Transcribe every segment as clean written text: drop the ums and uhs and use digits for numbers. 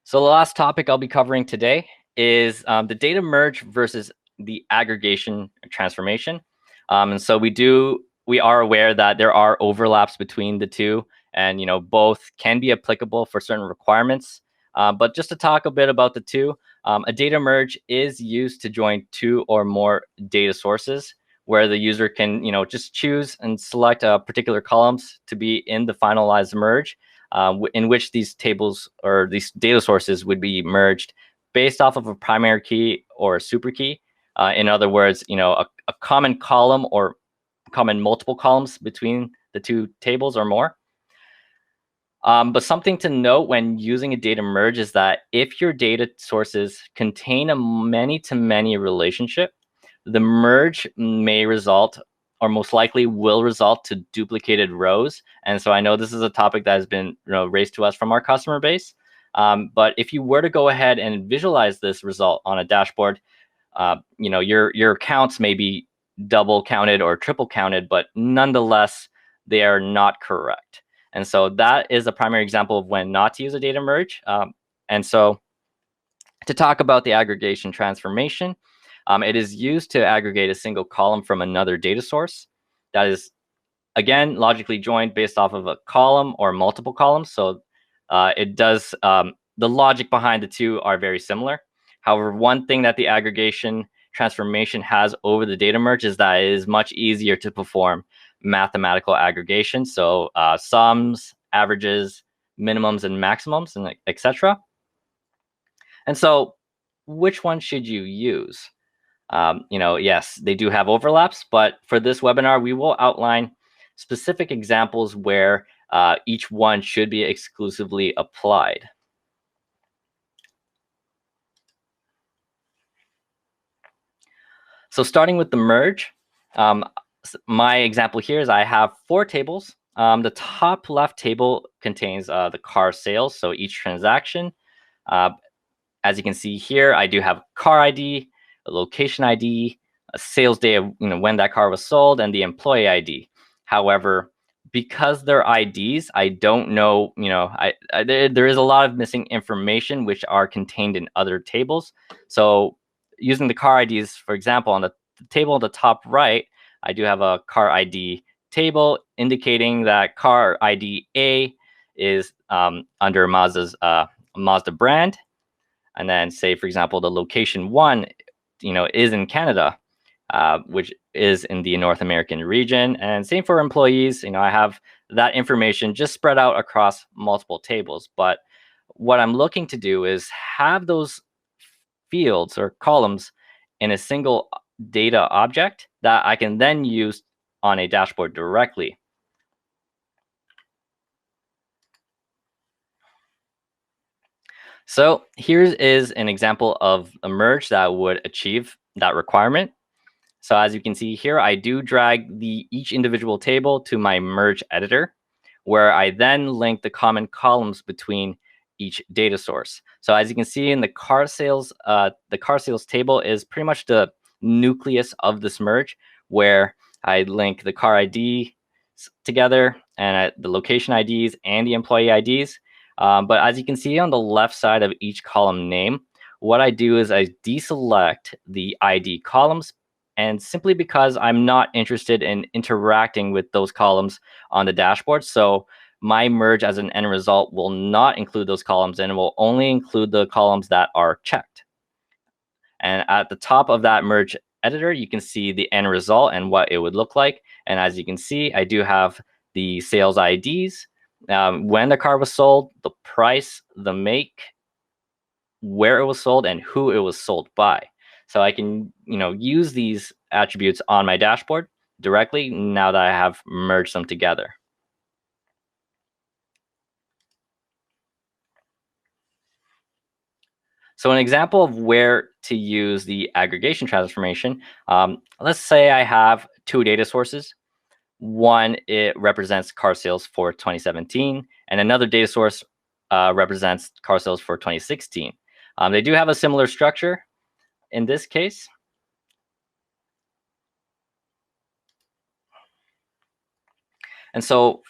So the last topic I'll be covering today is the data merge versus the aggregation transformation. And so we are aware that there are overlaps between the two, and both can be applicable for certain requirements. But just to talk a bit about the two, a data merge is used to join two or more data sources, where the user can just choose and select particular columns to be in the finalized merge, in which these tables or these data sources would be merged based off of a primary key or a super key. In other words, a common column or common multiple columns between the two tables or more. But something to note when using a data merge is that if your data sources contain a many-to-many relationship, the merge may result, or most likely will result, to duplicated rows. And so I know this is a topic that has been raised to us from our customer base. But if you were to go ahead and visualize this result on a dashboard, your counts may be double counted or triple counted, but nonetheless, they are not correct. And so that is a primary example of when not to use a data merge. And so to talk about the aggregation transformation, it is used to aggregate a single column from another data source that is, again, logically joined based off of a column or multiple columns. So it does, the logic behind the two are very similar. However, one thing that the aggregation transformation has over the data merge is that it is much easier to perform mathematical aggregation. So sums, averages, minimums, and maximums, and etc. And so which one should you use? Yes, they do have overlaps, but for this webinar, we will outline specific examples where each one should be exclusively applied. So starting with the merge, my example here is I have 4 tables. The top left table contains the car sales, so each transaction. As you can see here, I do have car ID, a location ID, a sales day of when that car was sold, and the employee ID. However, because they're IDs, I don't know, there is a lot of missing information which are contained in other tables. So using the car IDs, for example, on the table on the top right, I do have a car ID table indicating that car ID A is under Mazda's Mazda brand. And then say, for example, the location 1, is in Canada, which is in the North American region. And same for employees. I have that information just spread out across multiple tables. But what I'm looking to do is have those fields or columns in a single data object that I can then use on a dashboard directly. So here is an example of a merge that would achieve that requirement. So as you can see here, I do drag each individual table to my merge editor, where I then link the common columns between each data source. So as you can see in the car sales table is pretty much the nucleus of this merge, where I link the car ID together and the location IDs and the employee IDs. But as you can see on the left side of each column name, what I do is I deselect the ID columns, and simply because I'm not interested in interacting with those columns on the dashboard. So my merge as an end result will not include those columns, and it will only include the columns that are checked. And at the top of that merge editor, you can see the end result and what it would look like. And as you can see, I do have the sales IDs, when the car was sold, the price, the make, where it was sold, and who it was sold by. So I can use these attributes on my dashboard directly now that I have merged them together. So an example of where to use the aggregation transformation, let's say I have 2 data sources. One, it represents car sales for 2017, and another data source represents car sales for 2016. They do have a similar structure in this case. And so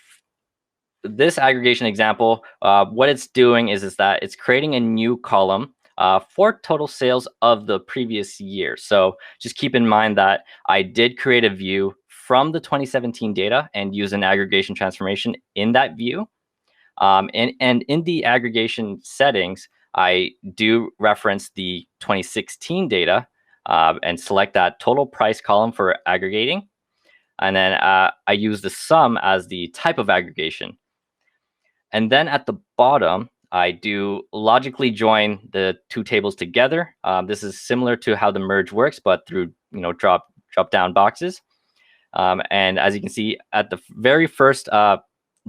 this aggregation example, what it's doing is that it's creating a new column for total sales of the previous year. So just keep in mind that I did create a view from the 2017 data and use an aggregation transformation in that view. And in the aggregation settings, I do reference the 2016 data and select that total price column for aggregating. And then I use the sum as the type of aggregation. And then at the bottom, I do logically join the two tables together. This is similar to how the merge works, but through drop down boxes. And as you can see, at the very first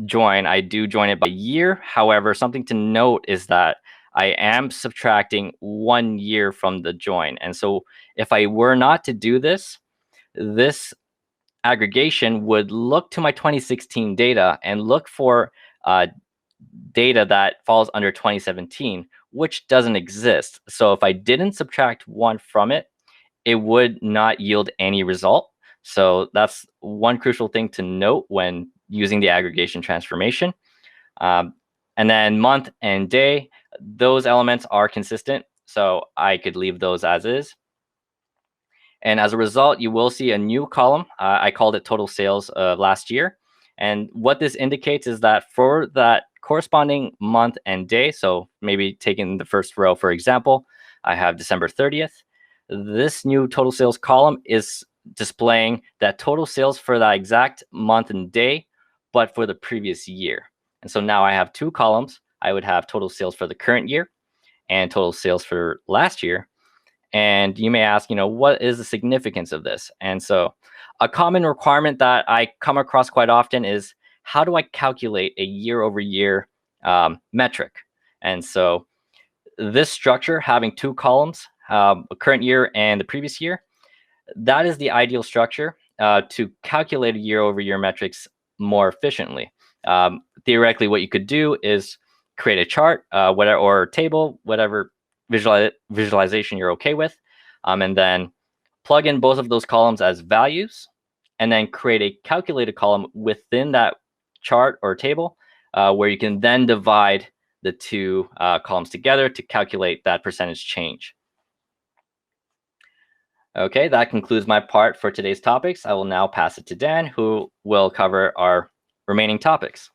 join, I do join it by year. However, something to note is that I am subtracting 1 year from the join. And so if I were not to do this, this aggregation would look to my 2016 data and look for data that falls under 2017, which doesn't exist. So if I didn't subtract 1 from it, it would not yield any result. So that's one crucial thing to note when using the aggregation transformation. And then month and day, those elements are consistent. So I could leave those as is. And as a result, you will see a new column. I called it total sales last year. And what this indicates is that for that corresponding month and day, so maybe taking the first row, for example, I have December 30th. This new total sales column is displaying that total sales for that exact month and day, but for the previous year. And so now I have two columns. I would have total sales for the current year and total sales for last year. And you may ask, what is the significance of this? And so a common requirement that I come across quite often is, how do I calculate a year over year metric? And so this structure, having two columns, current year and the previous year, that is the ideal structure to calculate a year over year metrics more efficiently. Theoretically, what you could do is create a chart, whatever, or table, whatever visualization you're okay with, and then plug in both of those columns as values, and then create a calculated column within that chart or table, where you can then divide the two columns together to calculate that percentage change. Okay, that concludes my part for today's topics. I will now pass it to Dan, who will cover our remaining topics.